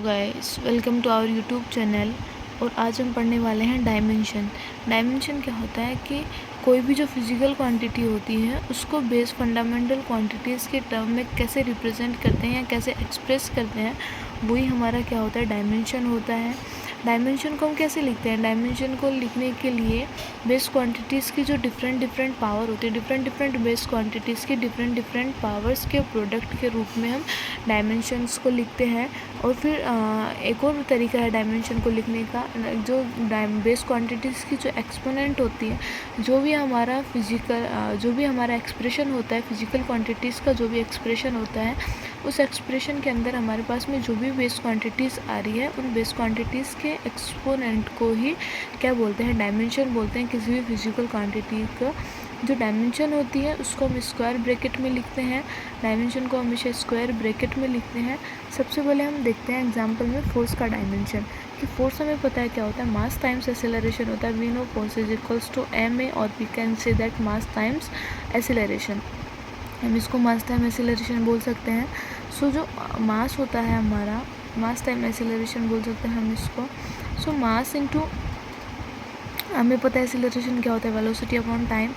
Guys, welcome to our YouTube channel. और आज हम पढ़ने वाले हैं डायमेंशन। डायमेंशन क्या होता है कि कोई भी जो फिजिकल क्वांटिटी होती है उसको बेस फंडामेंटल क्वांटिटीज़ के टर्म में कैसे रिप्रेजेंट करते हैं या कैसे एक्सप्रेस करते हैं, वही हमारा क्या होता है, डायमेंशन होता है। डायमेंशन को हम कैसे लिखते हैं? डायमेंशन को लिखने के लिए बेस क्वांटिटीज़ की जो डिफरेंट पावर होती है, डिफरेंट बेस क्वांटिटीज़ की डिफरेंट पावर्स के प्रोडक्ट के रूप में हम डायमेंशंस को लिखते हैं। और फिर एक और तरीका है डायमेंशन को लिखने का, जो बेस क्वांटिटीज़ की जो एक्सपोनेंट होती है, जो भी हमारा एक्सप्रेशन होता है, फिजिकल क्वांटिटीज़ का जो भी एक्सप्रेशन होता है, उस एक्सप्रेशन के अंदर हमारे पास में जो भी बेस क्वांटिटीज़ आ रही है, उन बेस क्वांटिटीज़ के एक्सपोनेंट को ही क्या बोलते हैं, डायमेंशन बोलते हैं। किसी भी फिजिकल क्वांटिटी का जो डायमेंशन होती है उसको हम स्क्वायर ब्रैकेट में लिखते हैं। डायमेंशन को हमेशा स्क्वायर ब्रैकेट में लिखते हैं। सबसे पहले हम देखते हैं एग्जांपल में फोर्स का डायमेंशन, कि फोर्स हमें पता है क्या होता है, मास टाइम्स एक्सेलरेशन होता है। We know force is equals to ma, और we can say that mass times acceleration. हम इसको मास टाइम एक्सेलरेशन बोल सकते हैं। सो जो मास होता है हमारा, मास टाइम एक्सेलरेशन बोल सकते हैं हम इसको। सो मास इंटू, हमें पता है एक्सेलरेशन क्या होता है, velocity upon time.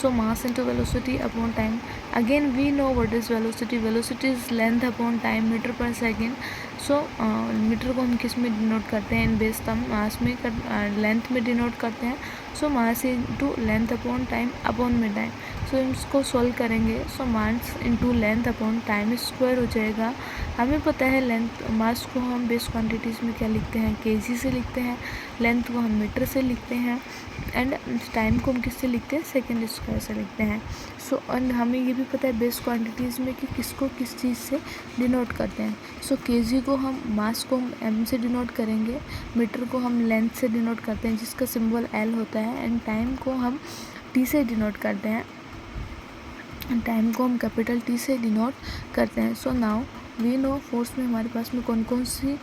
So mass into velocity upon time. Again we know what is velocity, velocity is length upon time, metre per second. So metre को हम किस में डिनोट करते हैं, इन बेस टर्म, मास में लेंथ में डिनोट करते हैं। So mass into length upon time upon में टाइम। सो इसको सॉल्व करेंगे। So mass into length upon time square हो जाएगा। हमें पता है लेंथ, मास को हम बेस क्वांटिटीज़ में क्या लिखते हैं, केजी से लिखते हैं। लेंथ को हम मीटर से लिखते हैं। एंड टाइम को हम किससे लिखते हैं, सेकेंड स्क्वायर से लिखते हैं। सो एंड हमें ये भी पता है बेस क्वांटिटीज़ में कि किसको किस चीज़ से डिनोट करते हैं। सो केजी को हम, मास को हम एम से डिनोट करेंगे, मीटर को हम लेंथ से डिनोट करते हैं जिसका सिंबल एल होता है, एंड टाइम को हम टी से डिनोट करते हैं, टाइम को हम कैपिटल टी से डिनोट करते हैं। So now we know force में हमारे पास में कौन कौन सी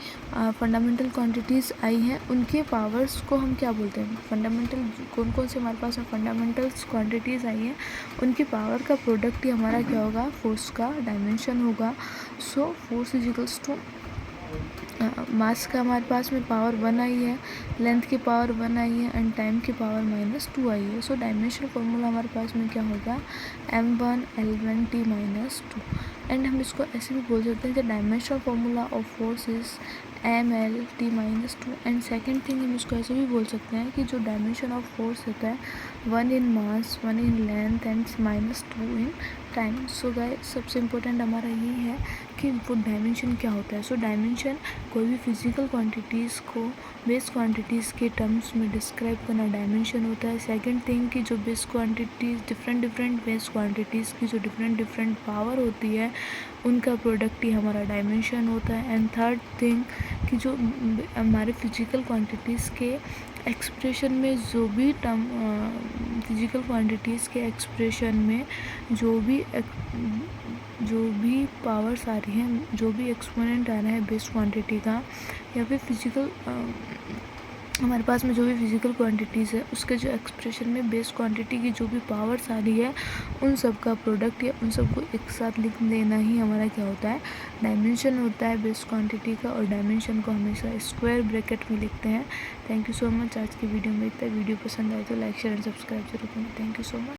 फंडामेंटल क्वांटिटीज़ आई हैं, उनके पावर्स को हम क्या बोलते हैं, फंडामेंटल कौन कौन से हमारे पास में फंडामेंटल्स क्वांटिटीज़ आई हैं, उनकी पावर का प्रोडक्ट ही हमारा क्या होगा, फोर्स का डायमेंशन होगा। So force is equals to, mass का हमारे पास में पावर 1 आई है, लेंथ की पावर 1 आई है, एंड टाइम की पावर -2 आई है। सो डायमेंशन फॉर्मूला हमारे पास में क्या होगा, m1 l1 t -2। एंड हम इसको ऐसे भी बोल सकते हैं कि dimensional formula of force is ml t -2। And second thing हम इसको ऐसे भी बोल सकते हैं कि जो डायमेंशन ऑफ फोर्स होता है, 1 इन मास, 1 in length, and -2 in time. So guys, सबसे इम्पोर्टेंट हमारा ये है कि वो डायमेंशन क्या होता है। सो डायमेंशन कोई भी फिजिकल क्वांटिटीज़ को बेस क्वांटिटीज़ के टर्म्स में डिस्क्राइब करना डायमेंशन होता है। सेकंड थिंग कि जो base quantities, different base quantities की जो डिफरेंट पावर होती है, उनका प्रोडक्ट ही हमारा डायमेंशन होता है। एंड थर्ड थिंग कि जो हमारे फिजिकल क्वांटिटीज़ के एक्सप्रेशन में जो भी टर्म, फिजिकल क्वांटिटीज़ के एक्सप्रेशन में जो भी पावर्स आ रही हैं, जो भी एक्सपोनेंट आ रहा है बेस क्वांटिटी का, या फिर फिजिकल हमारे पास में जो भी फिजिकल क्वांटिटीज़ है, उसके जो एक्सप्रेशन में बेस क्वांटिटी की जो भी पावर्स आ रही है, उन सब का प्रोडक्ट या उन सब को एक साथ लिख देना ही हमारा क्या होता है, डायमेंशन होता है बेस क्वांटिटी का। और डायमेंशन को हमेशा स्क्वायर ब्रैकेट में लिखते हैं। Thank you so much. आज की वीडियो में इतना। वीडियो पसंद आए तो लाइक शेयर एंड सब्सक्राइब जरूर करें। Thank you so much.